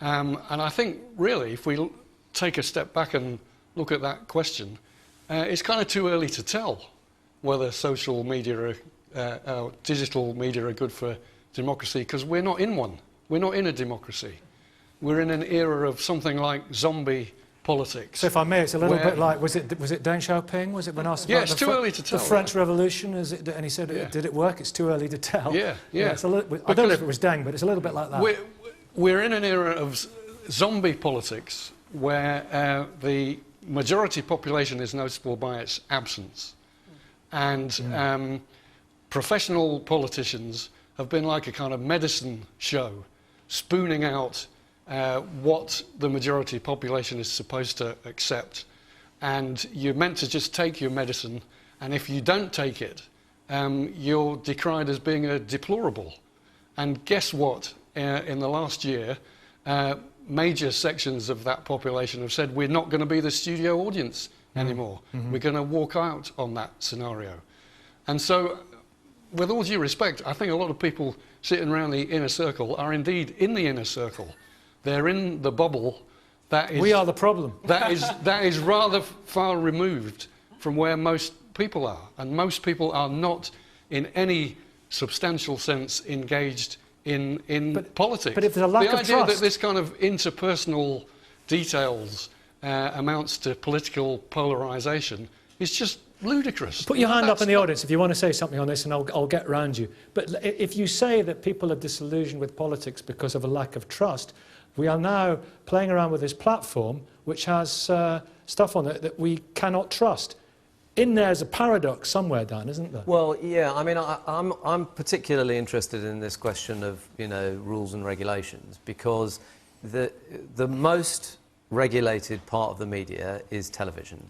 And I think, really, if we take a step back and look at that question, it's kind of too early to tell whether social media or digital media are good for democracy, because we're not in one. We're not in a democracy. We're in an era of something like zombie politics. So if I may, it's a little bit like, was it Deng Xiaoping? Was it when asked Yeah, about it's too early to tell. the French Revolution? And he said, did it work? It's too early to tell. Yeah. It's a little, I don't know if it was Deng, but it's a little bit like that. We're in an era of zombie politics where the majority population is noticeable by its absence. And professional politicians have been like a kind of medicine show, spooning out what the majority population is supposed to accept. And you're meant to just take your medicine, and if you don't take it, you're decried as being a deplorable. And guess what? In the last year, major sections of that population have said, we're not going to be the studio audience anymore. We're going to walk out on that scenario. And so, with all due respect, I think a lot of people sitting around the inner circle are indeed in the inner circle. They're in the bubble that is... We are the problem. that is rather far removed from where most people are. And most people are not, in any substantial sense, engaged in politics. But if there's a lack of idea trust... that this kind of interpersonal details amounts to political polarisation is just ludicrous. Put your hand up in the audience if you want to say something on this, and I'll get round you. But if you say that people are disillusioned with politics because of a lack of trust, we are now playing around with this platform which has stuff on it that we cannot trust. In there's a paradox somewhere, Dan, isn't there? Well, yeah. I mean, I'm particularly interested in this question of, rules and regulations, because the most regulated part of the media is television.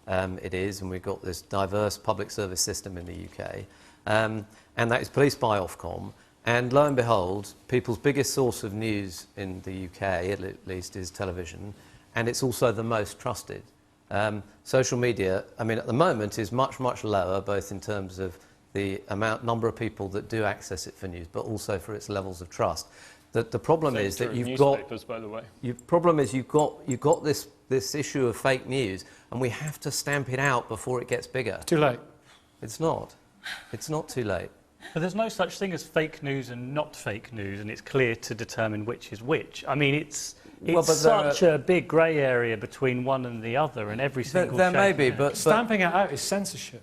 it is, and we've got this diverse public service system in the UK, and that is policed by Ofcom. And lo and behold, people's biggest source of news in the UK, at least, is television, and it's also the most trusted. Social media, I mean, at the moment, is much, much lower, both in terms of the number of people that do access it for news, but also for its levels of trust. The problem is that you've got, by the way. problem is you've got this issue of fake news, and we have to stamp it out before it gets bigger. Too late. It's not. It's not too late. But there's no such thing as fake news and not fake news, and it's clear to determine which is which. I mean, it's such a big grey area between one and the other, and every single There may be, but stamping it out is censorship.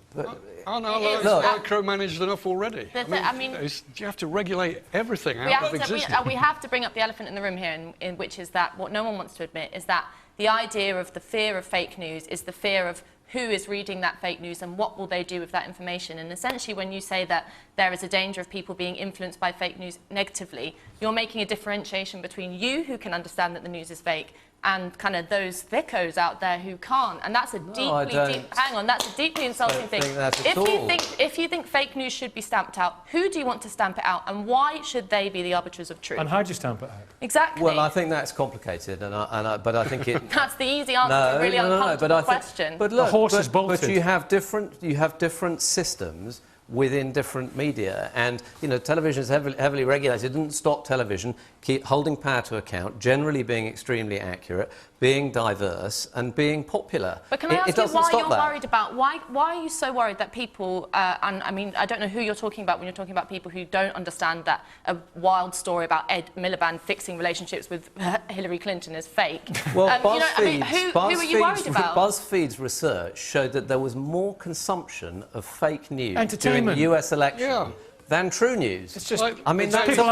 Oh no, it's micromanaged enough already. I mean, you have to regulate everything out of existence. We have to bring up the elephant in the room here, in which is that what no one wants to admit is that the idea of the fear of fake news is the fear of who is reading that fake news and what will they do with that information. And essentially, when you say that there is a danger of people being influenced by fake news negatively, you're making a differentiation between you, who can understand that the news is fake, and kind of those thickos out there who can't. And that's a that's a deeply insulting thing. If you think fake news should be stamped out, who do you want to stamp it out, and why should they be the arbiters of truth? And how do you stamp it out? Exactly. Well, I think that's complicated, but I think it... That's the easy answer to a really uncomfortable question. But look, the horse is bolted. But you have different systems within different media, and television is heavily regulated. It didn't stop television keep holding power to account, generally being extremely accurate, being diverse, and being popular. But can I ask you why you're worried about why are you so worried that people and I mean, I don't know who you're talking about when you're talking about people who don't understand that a wild story about Ed Miliband fixing relationships with Hillary Clinton is fake. Well, who are you worried about? BuzzFeed's research showed that there was more consumption of fake news during the US election than true news. It's just, I mean, that's people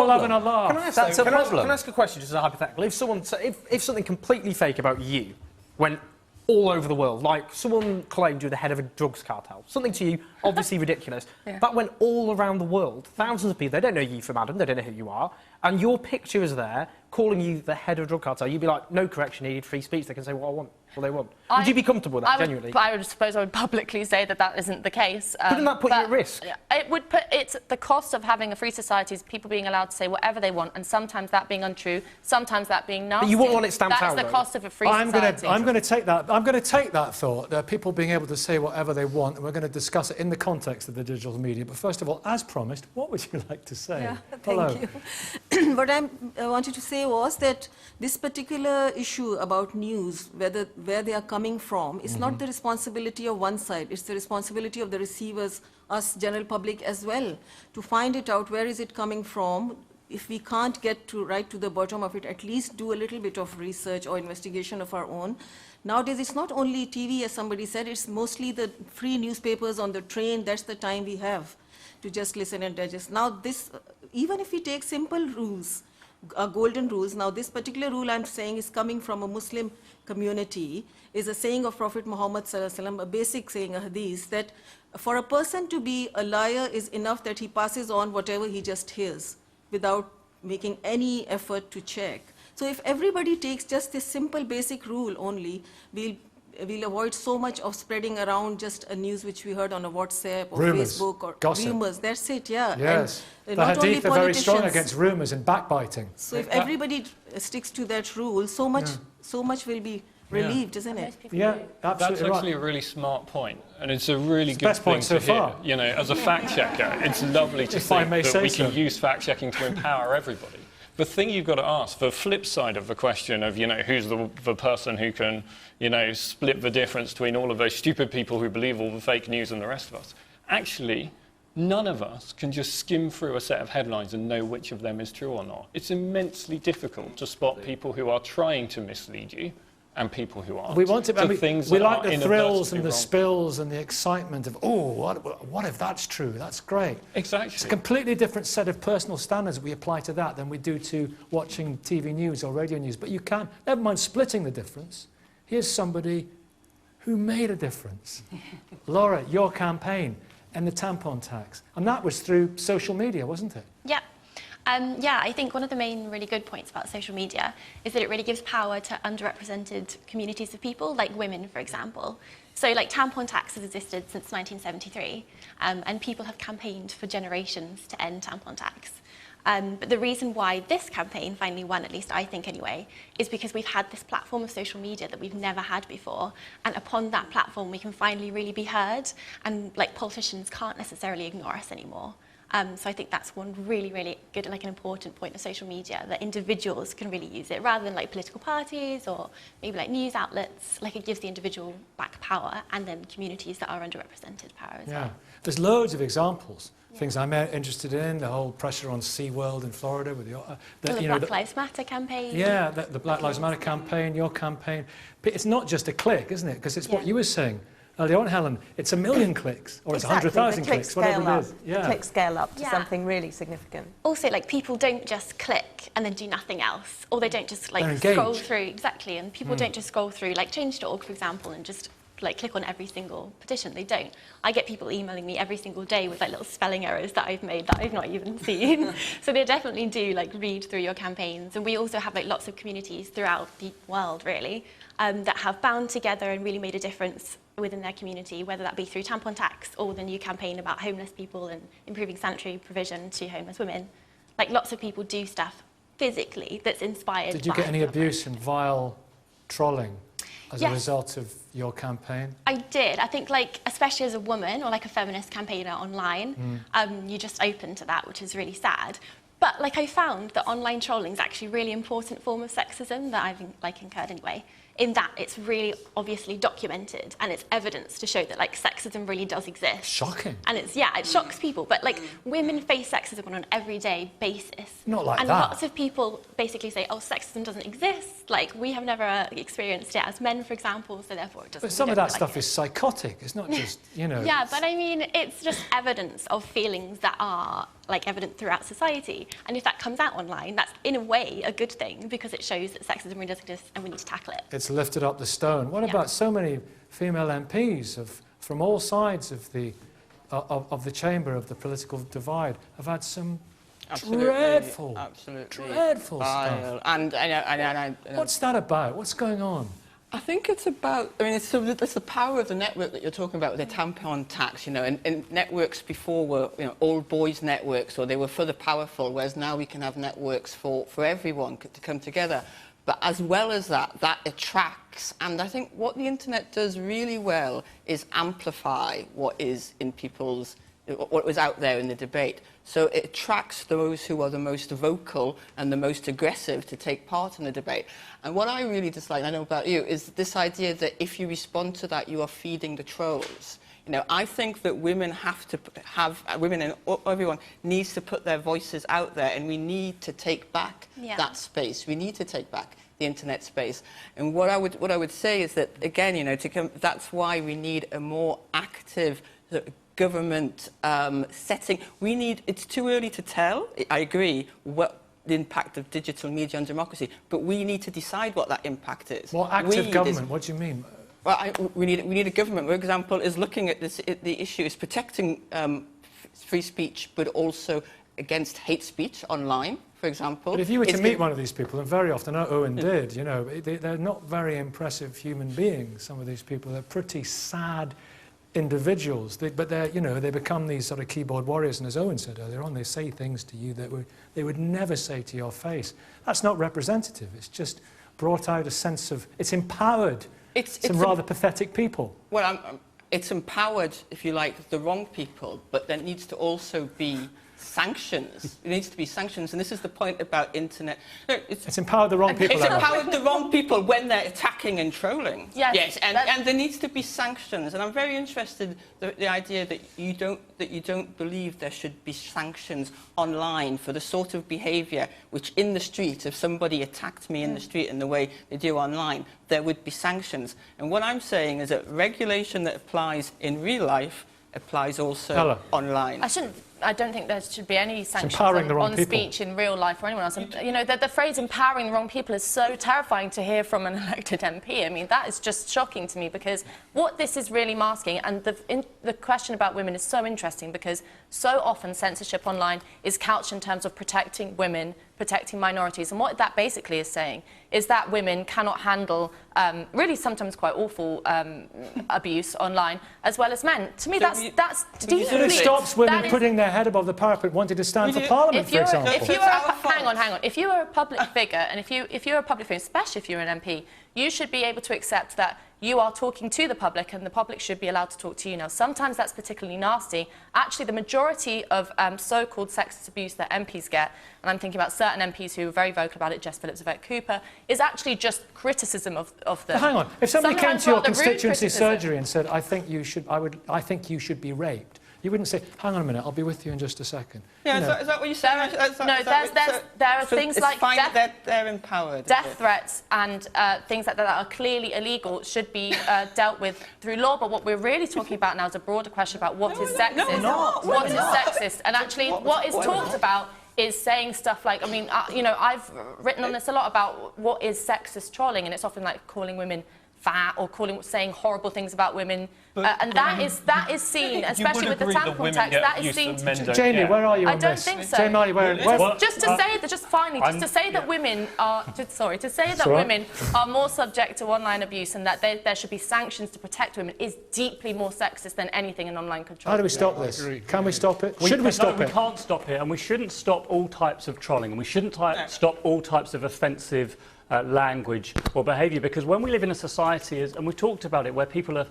having a laugh. Can I ask a question, just as a hypothetical? If something completely fake about you went all over the world, like someone claimed you're the head of a drugs cartel, something to you obviously ridiculous, that went all around the world, thousands of people, they don't know you from Adam, they don't know who you are, and your picture is there calling you the head of a drug cartel, you'd be like, no correction needed, free speech, they can say what I want. What they want. Would you be comfortable with that, genuinely? I would suppose I would publicly say that isn't the case. Wouldn't that put you at risk? It would put. It's the cost of having a free society is people being allowed to say whatever they want, and sometimes that being untrue, sometimes that being nasty. But you wouldn't want it stamped out. That's the cost of a free society. I'm going to take that thought. People being able to say whatever they want, and we're going to discuss it in the context of the digital media. But first of all, as promised, what would you like to say? Yeah, thank you. What I wanted to say was that this particular issue about news, where they are coming from, is not the responsibility of one side. It's the responsibility of the receivers, us, general public as well, to find it out, where is it coming from. If we can't get right to the bottom of it, at least do a little bit of research or investigation of our own. Nowadays, it's not only TV, as somebody said, it's mostly the free newspapers on the train. That's the time we have to just listen and digest. Now, this, even if we take simple rules, golden rules. Now, this particular rule I'm saying is coming from a Muslim community, is a saying of Prophet Muhammad Sallallahu Alaihi Wasallam, a basic saying, a hadith, that for a person to be a liar is enough that he passes on whatever he just hears without making any effort to check. So if everybody takes just this simple basic rule only, we'll avoid so much of spreading around just a news which we heard on a WhatsApp or Facebook or gossip. Rumors. That's it, yeah. Yes. And, the Hadith are very strong against rumours and backbiting. So if everybody sticks to that rule, so much will be relieved, isn't it? Yeah, absolutely. That's actually a really smart point, and it's a really good thing to hear. You know, as a fact checker, it's lovely to think that we can use fact checking to empower everybody. The thing you've got to ask, the flip side of the question of, who's the person who can, split the difference between all of those stupid people who believe all the fake news and the rest of us. Actually, none of us can just skim through a set of headlines and know which of them is true or not. It's immensely difficult to spot people who are trying to mislead you and people who aren't. We want to. We like the thrills and the wrong. Spills and the excitement of, what if that's true? That's great. Exactly. It's a completely different set of personal standards we apply to that than we do to watching TV news or radio news. But you can't, never mind splitting the difference. Here's somebody who made a difference. Laura, your campaign and the tampon tax. And that was through social media, wasn't it? Yeah. Yeah, I think one of the main really good points about social media is that it really gives power to underrepresented communities of people, like women, for example. So, like, tampon tax has existed since 1973, and people have campaigned for generations to end tampon tax. But the reason why this campaign finally won, at least I think anyway, is because we've had this platform of social media that we've never had before, and upon that platform we can finally really be heard, and like politicians can't necessarily ignore us anymore. So I think that's one really, really good and like an important point of social media, that individuals can really use it rather than like political parties or maybe like news outlets. Like, it gives the individual back power, and then communities that are underrepresented power as well. There's loads of examples. Things I'm interested in, the whole pressure on SeaWorld in Florida with the Black Lives Matter campaign. Yeah, the Black Lives Matter campaign, your campaign. But it's not just a click, isn't it? Because it's what you were saying earlier on, Helen. It's 1 million clicks, or it's 100,000 clicks, whatever it is. The clicks scale up to something really significant. Also, like, people don't just click and then do nothing else, or they don't just like scroll through. Exactly, and people don't just scroll through, like Change.org, for example, and just like click on every single petition. They don't. I get people emailing me every single day with like little spelling errors that I've made that I've not even seen. So they definitely do like read through your campaigns. And we also have like lots of communities throughout the world, really, that have bound together and really made a difference within their community, whether that be through tampon tax or the new campaign about homeless people and improving sanitary provision to homeless women. Like, lots of people do stuff physically that's inspired by... Did you get any abuse and vile trolling as a result of your campaign? I did. I think, like, especially as a woman or like a feminist campaigner online, you're just open to that, which is really sad. But like, I found that online trolling is actually a really important form of sexism that I've like incurred anyway, in that it's really obviously documented and it's evidence to show that like sexism really does exist. Shocking. And it's, it shocks people, but like women face sexism on an everyday basis. Not like and that. Lots of people basically say, oh, sexism doesn't exist. Like, we have never experienced it as men, for example, so therefore it doesn't. But some of that stuff is psychotic. It's not just, you know. Yeah, but I mean, it's just evidence of feelings that are like evident throughout society. And if that comes out online, that's in a way a good thing, because it shows that sexism really does exist and we need to tackle it. It's lifted up the stone. What about so many female MPs from all sides of the chamber of the political divide have had some dreadful stuff? And what's that about? What's going on? I think it's about, I mean, it's the power of the network that you're talking about with the tampon tax, you know, and networks before were, you know, old boys networks, or they were for the powerful, whereas now we can have networks for everyone to come together. But as well as that, that attracts, and I think what the internet does really well is amplify what is in people's, what was out there in the debate. So it attracts those who are the most vocal and the most aggressive to take part in the debate. And what I really dislike, and I know about you, is this idea that if you respond to that, you are feeding the trolls. You know, I think that women have to women and everyone needs to put their voices out there, and we need to take back that space. We need to take back the internet space. And what I would say is that, again, you know, that's why we need a more active government setting. It's too early to tell, I agree, what the impact of digital media on democracy, but we need to decide what that impact is. More active government, what do you mean? Well, we need a government, for example, is looking at the issue is protecting free speech, but also against hate speech online, for example. But if you were to meet one of these people, and very often Owen did, you know, they're not very impressive human beings, some of these people. They're pretty sad individuals, but they're, you know, they become these sort of keyboard warriors, and as Owen said earlier on, they say things to you that they would never say to your face. That's not representative. It's just brought out a sense of, it's empowered some rather pathetic people. Well, it's empowered, if you like, the wrong people, but there needs to also be sanctions. It needs to be sanctions, and this is the point about internet. No, it's empowered the wrong people. It's empowered the wrong people when they're attacking and trolling. Yes, and there needs to be sanctions. And I'm very interested the idea that you don't believe there should be sanctions online for the sort of behaviour which in the street, if somebody attacked me in the street in the way they do online, there would be sanctions. And what I'm saying is that regulation that applies in real life applies also Helen. online. I don't think there should be any sanctions empowering the wrong on people. speech in real life or anyone else. And, you know, the phrase empowering the wrong people is so terrifying to hear from an elected MP. I mean, that is just shocking to me, because what this is really masking, and the question about women is so interesting, because so often censorship online is couched in terms of protecting women, protecting minorities. And what that basically is saying is that women cannot handle really sometimes quite awful abuse online, as well as men. To me, that's deeply... But it stops women putting their head above the parapet wanting to stand for Parliament, for example. Hang on. If you are a public figure, and if you're a public figure, especially if you're an MP, you should be able to accept that you are talking to the public, and the public should be allowed to talk to you. Now, sometimes that's particularly nasty. Actually, the majority of so-called sexist abuse that MPs get, and I'm thinking about certain MPs who are very vocal about it, Jess Phillips, Yvette Cooper, is actually just criticism of them. But hang on, if somebody came to your rather rude constituency criticism. surgery and said, I think you should be raped, you wouldn't say, hang on a minute, I'll be with you in just a second. Yeah, You know. is that what you said? There are things like they're empowered. death threats and things like that are clearly illegal should be dealt with through law. But what we're really talking about now is a broader question about what is sexist. What is sexist? And actually, what is talked about is saying stuff like, I mean, you know, I've written on this a lot about what is sexist trolling, and it's often like calling women fat or saying horrible things about women. And that is seen, especially with the tampon tax, that is seen... Jamie, where are you on I don't this? think so. Jamie, Just to say that women are... women are more subject to online abuse, and that there should be sanctions to protect women is deeply more sexist than anything in online control. How do we stop this? Can we stop it? Should we stop it? We can't stop it, and we shouldn't stop all types of trolling, and we shouldn't stop all types of offensive language or behaviour, because when we live in a society, and we've talked about it, where people are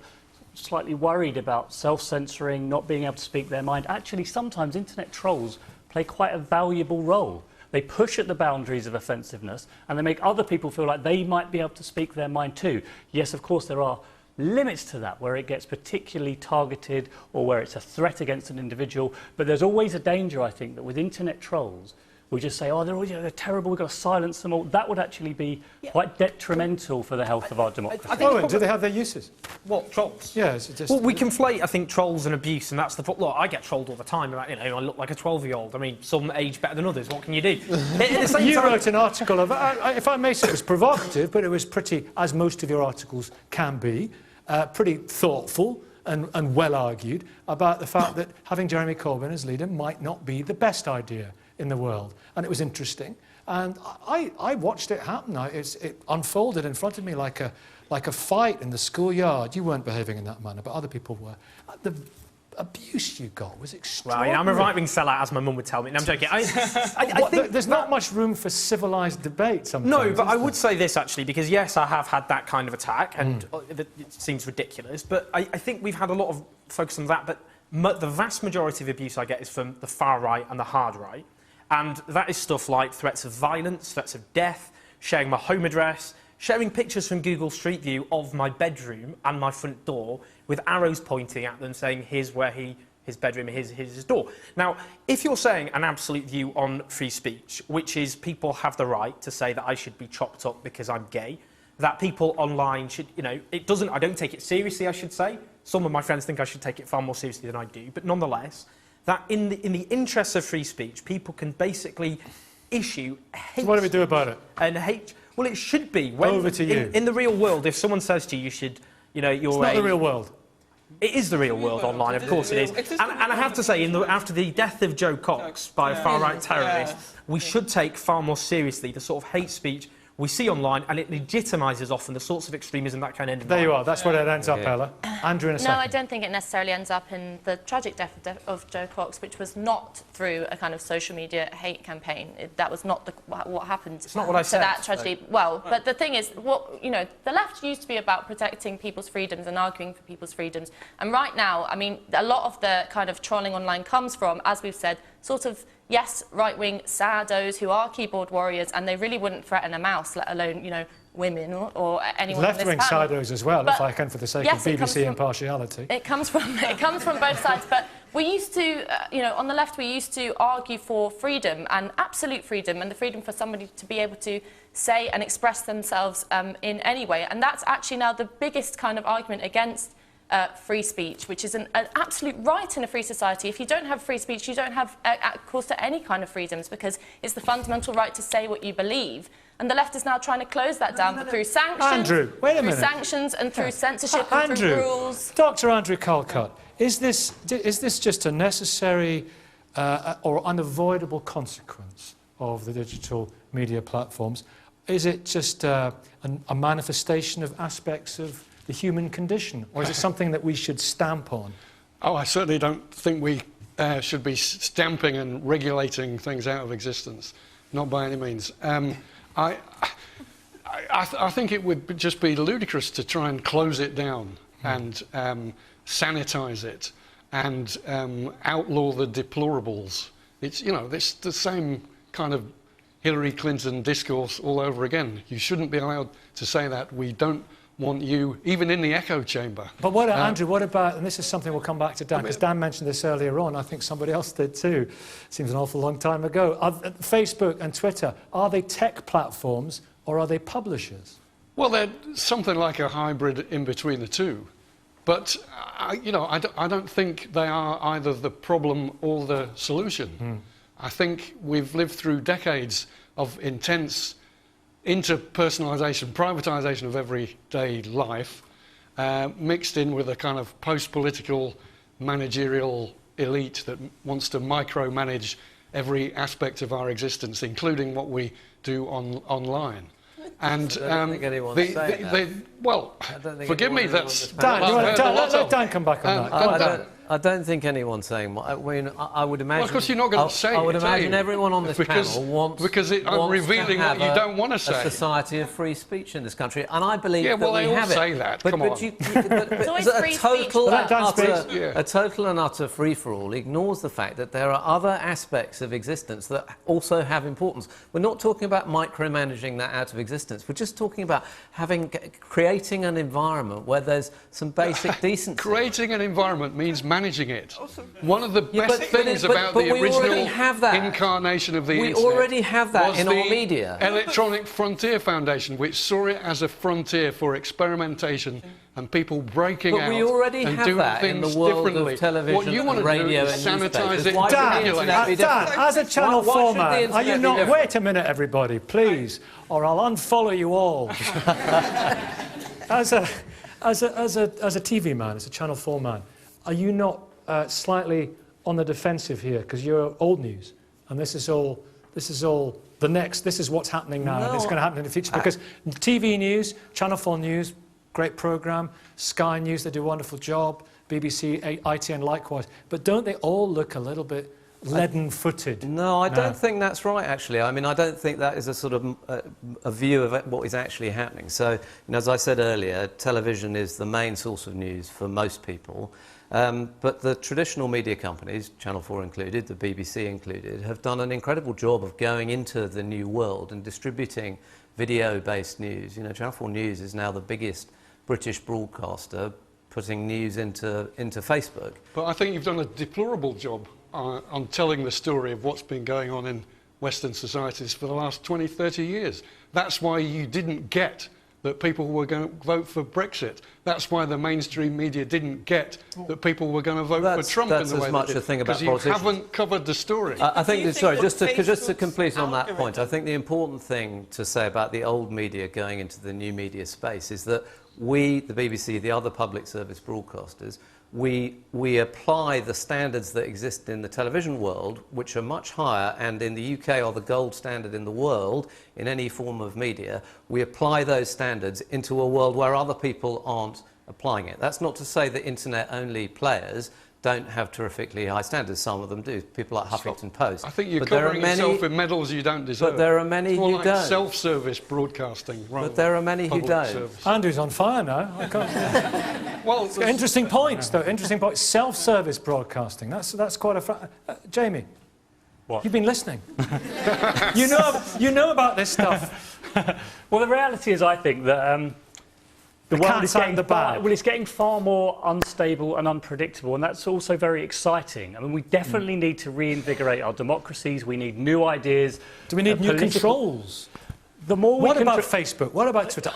slightly worried about self-censoring, not being able to speak their mind, actually sometimes internet trolls play quite a valuable role. They push at the boundaries of offensiveness, and they make other people feel like they might be able to speak their mind too. Yes, of course, there are limits to that, where it gets particularly targeted or where it's a threat against an individual, but there's always a danger, I think, that with internet trolls, we just say, oh, they're terrible, we've got to silence them all. That would actually be quite detrimental for the health of our democracy. Owen, do they have their uses? What, trolls? Yeah, is it just... Well, we conflate, I think, trolls and abuse, and that's the... Look, I get trolled all the time. About, you know, I look like a 12-year-old. I mean, some age better than others. What can you do? You wrote an article of... if I may say, it was provocative, but it was pretty, as most of your articles can be, pretty thoughtful and well-argued about the fact that having Jeremy Corbyn as leader might not be the best idea in the world. And it was interesting. And I watched it happen. It unfolded in front of me like a fight in the schoolyard. You weren't behaving in that manner, but other people were. The abuse you got was extraordinary. Right, I'm a right-wing sellout, as my mum would tell me. No, I'm joking. I think there's not much room for civilised debate sometimes. No, but I would say this, actually, because, yes, I have had that kind of attack, and it seems ridiculous, but I think we've had a lot of focus on that, but the vast majority of abuse I get is from the far right and the hard right. And that is stuff like threats of violence, threats of death, sharing my home address, sharing pictures from Google Street View of my bedroom and my front door with arrows pointing at them saying, here's where his bedroom, here's his door. Now, if you're saying an absolute view on free speech, which is people have the right to say that I should be chopped up because I'm gay, that people online should, you know, I don't take it seriously, I should say. Some of my friends think I should take it far more seriously than I do, but nonetheless, that in the interests of free speech, people can basically issue hate. What do we do about it? And hate. Well, it should be. Over to you. In the real world, if someone says to you, you should, you know, you're It's not the real world. It is the real world online, of course it is. And I have to say, after the death of Joe Cox by a far-right terrorist, we should take far more seriously the sort of hate speech we see online, and it legitimises often the sorts of extremism that can end in There you are. That's where it ends up, Ella. Andrew, in a second. No, I don't think it necessarily ends up in the tragic death of Joe Cox, which was not through a kind of social media hate campaign. That was not what happened. It's not what I said. To that tragedy. Well, but the thing is, the left used to be about protecting people's freedoms and arguing for people's freedoms. And right now, I mean, a lot of the kind of trolling online comes from, as we've said, sort of, yes, right-wing saddos who are keyboard warriors, and they really wouldn't threaten a mouse, let alone, you know, women or anyone in this panel. Left-wing saddos as well, but, if I can, for the sake yes, of BBC impartiality. It comes from both sides, but we used to, on the left, we used to argue for freedom and absolute freedom, and the freedom for somebody to be able to say and express themselves in any way. And that's actually now the biggest kind of argument against free speech, which is an absolute right in a free society. If you don't have free speech, you don't have course to any kind of freedoms, because it's the fundamental right to say what you believe. And the left is now trying to close that down, but through sanctions, Andrew, wait a minute. through sanctions and through censorship and through rules. Dr. Andrew Calcutt, is this just a necessary or unavoidable consequence of the digital media platforms? Is it just a manifestation of aspects of the human condition, or is it something that we should stamp on? Oh, I certainly don't think we should be stamping and regulating things out of existence. Not by any means. I think it would just be ludicrous to try and close it down and sanitize it and outlaw the deplorables. It's, you know, it's the same kind of Hillary Clinton discourse all over again. You shouldn't be allowed to say that. We don't want you, even in the echo chamber. But what, Andrew, what about, and this is something we'll come back to Dan, because Dan mentioned this earlier on, I think somebody else did too, seems an awful long time ago. Facebook and Twitter, are they tech platforms or are they publishers? Well, they're something like a hybrid in between the two. But, you know, I don't think they are either the problem or the solution. I think we've lived through decades of intense interpersonalisation, privatisation of everyday life, mixed in with a kind of post-political managerial elite that wants to micromanage every aspect of our existence, including what we do online. And I don't think anyone's saying that. well, forgive me, that's... Dan, let Dan come back on that. I don't think anyone's saying... I would imagine... Well, of course, you're not going to say it. I would imagine everyone on this panel wants I'm revealing what you don't want to say. A society of free speech in this country, and I believe that we have it. say that. But, Come but on. It's always free speech. A total and utter free-for-all ignores the fact that there are other aspects of existence that also have importance. We're not talking about micromanaging that out of existence. We're just talking about creating an environment where there's some basic decency. Creating an environment means managing it. One of the best things about the original incarnation of the internet already have that in our media. Electronic Frontier Foundation, which saw it as a frontier for experimentation and people breaking out we already and have doing that things in the world differently. of television, what you want to radio, do is and sanitize it. Dan, as a Channel 4 man, are you not... Wait a minute, everybody, please, or I'll unfollow you all. As a TV man, as a Channel 4 man, are you not slightly on the defensive here, because you're old news, and this is all the next. This is what's happening now, and it's going to happen in the future. Because TV news, Channel 4 News, great programme, Sky News, they do a wonderful job, BBC, ITN likewise. But don't they all look a little bit leaden-footed? No, I don't think that's right, actually. I mean, I don't think that is a sort of a view of what is actually happening. So, you know, as I said earlier, television is the main source of news for most people. But the traditional media companies, Channel 4 included, the BBC included, have done an incredible job of going into the new world and distributing video-based news. You know, Channel 4 News is now the biggest British broadcaster putting news into Facebook. But I think you've done a deplorable job on telling the story of what's been going on in Western societies for the last 20, 30 years. That's why you didn't get that people were going to vote for Brexit. That's why the mainstream media didn't get that people were going to vote for Trump in the way they did. Because you haven't covered the story. I think, sorry, just to complete on that point, I think the important thing to say about the old media going into the new media space is that we, the BBC, the other public service broadcasters, we apply the standards that exist in the television world, which are much higher, and in the UK are the gold standard in the world in any form of media. We apply those standards into a world where other people aren't applying it. That's not to say that internet-only players don't have terrifically high standards. Some of them do. People like Huffington Post. I think you're covering yourself in medals you don't deserve. But there are many who don't. Self-service broadcasting. But there are many who don't. Service. Andrew's on fire now. I can't... Well, interesting points, though. Interesting points. Self-service broadcasting. That's quite a... Jamie, what? You've been listening. you know about this stuff. Well, the reality is, I think that the world is getting far more unstable and unpredictable, and that's also very exciting. I mean, we definitely need to reinvigorate our democracies. We need new ideas. Do we need new controls? The more we What can about Facebook? What about Twitter?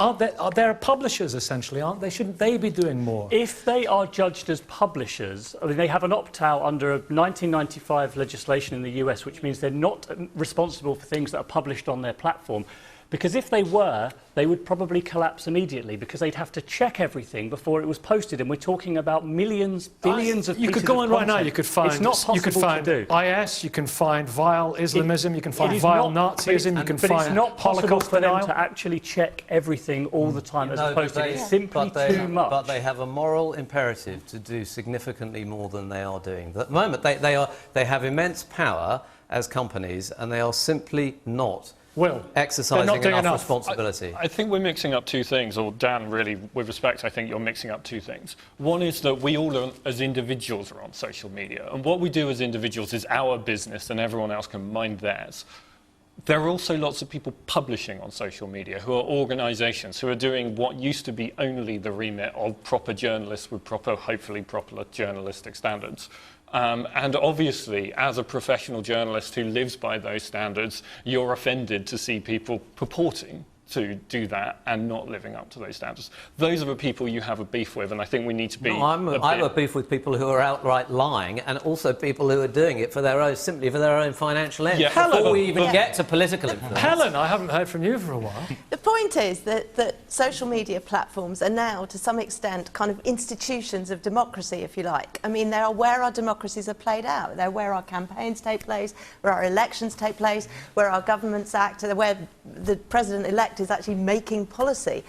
They're publishers, essentially, aren't they? Shouldn't they be doing more? If they are judged as publishers, I mean, they have an opt-out under a 1995 legislation in the US, which means they're not responsible for things that are published on their platform. Because if they were, they would probably collapse immediately because they'd have to check everything before it was posted. And we're talking about millions, billions of pieces of content. You could go on right now, you could find, it's not possible you could find to do. IS, you can find vile Islamism, you can find vile Nazism, you can but find it's not possible Holocaust for them denial. to actually check everything all the time as opposed to it's simply too much. But they have a moral imperative to do significantly more than they are doing. At the moment, they have immense power as companies, and they are simply not exercising enough responsibility. I think we're mixing up two things, or Dan, really, with respect, I think you're mixing up two things. One is that we all, as individuals, are on social media, and what we do as individuals is our business, and everyone else can mind theirs. There are also lots of people publishing on social media who are organisations who are doing what used to be only the remit of proper journalists with proper, hopefully proper journalistic standards. And obviously, as a professional journalist who lives by those standards, you're offended to see people purporting to do that and not living up to those standards. Those are the people you have a beef with, and I think we need to be... No, I have a beef with people who are outright lying, and also people who are doing it for their own, simply for their own financial ends. Yeah. Before we even get to political influence. Helen, I haven't heard from you for a while. The point is that social media platforms are now, to some extent, kind of institutions of democracy, if you like. I mean, they are where our democracies are played out. They're where our campaigns take place, where our elections take place, where our governments act, where the president-elect is actually making policy.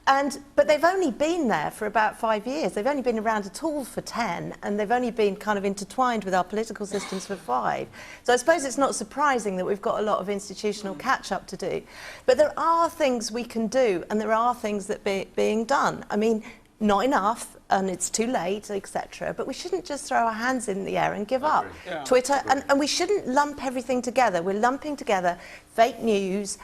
But they've only been there for about 5 years. They've only been around at all for 10, and they've only been kind of intertwined with our political systems for 5. So I suppose it's not surprising that we've got a lot of institutional catch-up to do. But there are things we can do, and there are things that are being done. I mean, not enough, and it's too late, etc. But we shouldn't just throw our hands in the air and give up. Yeah. Twitter, and we shouldn't lump everything together. We're lumping together fake news,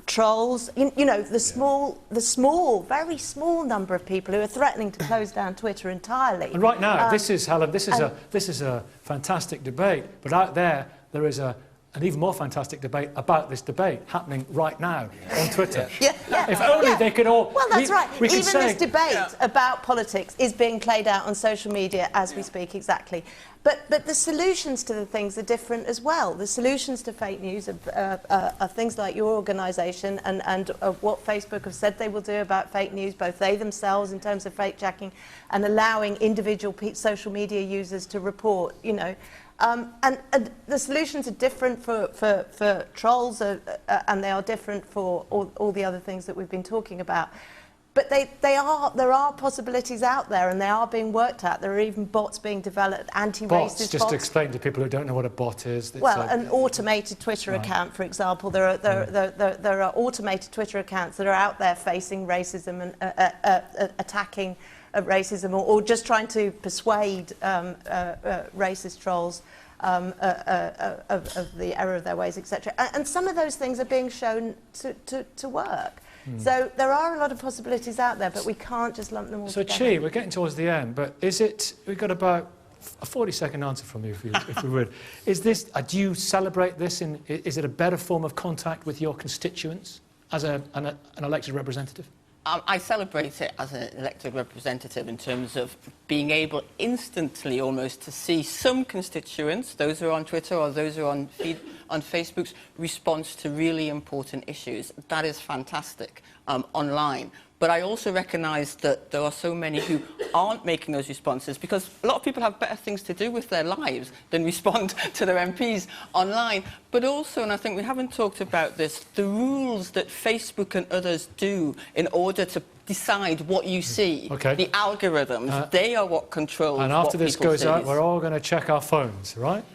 trolls, you know, the small, very small number of people who are threatening to close down Twitter entirely. And right now, this is, Helen, this is a fantastic debate, but out there is an even more fantastic debate about this debate happening right now on Twitter. If only they could all... Well, that's right. We could Even say, this debate about politics is being played out on social media as we speak, exactly. But the solutions to the things are different as well. The solutions to fake news are things like your organisation and what Facebook have said they will do about fake news, both they themselves in terms of fake checking and allowing individual social media users to report, you know. And the solutions are different for trolls, and they are different for all the other things that we've been talking about. But there are possibilities out there, and they are being worked at. There are even bots being developed, anti-racist bots. Just to explain to people who don't know what a bot is. Well, an automated Twitter account, for example. There are automated Twitter accounts that are out there facing racism and attacking racism, or just trying to persuade racist trolls of the error of their ways, etc. And some of those things are being shown to work. So there are a lot of possibilities out there, but we can't just lump them all together. So, Chi, we're getting towards the end, but is it... We've got about a 40-second answer from you, if we would. Is this... do you celebrate this? Is it a better form of contact with your constituents as an elected representative? I celebrate it as an elected representative in terms of being able instantly almost to see some constituents, those who are on Twitter or those who are on Facebook's response to really important issues. That is fantastic online. But I also recognise that there are so many who aren't making those responses because a lot of people have better things to do with their lives than respond to their MPs online. But also, and I think we haven't talked about this, the rules that Facebook and others do in order to decide what you see, the algorithms, they are what control. And after this goes out, we're all going to check our phones, right?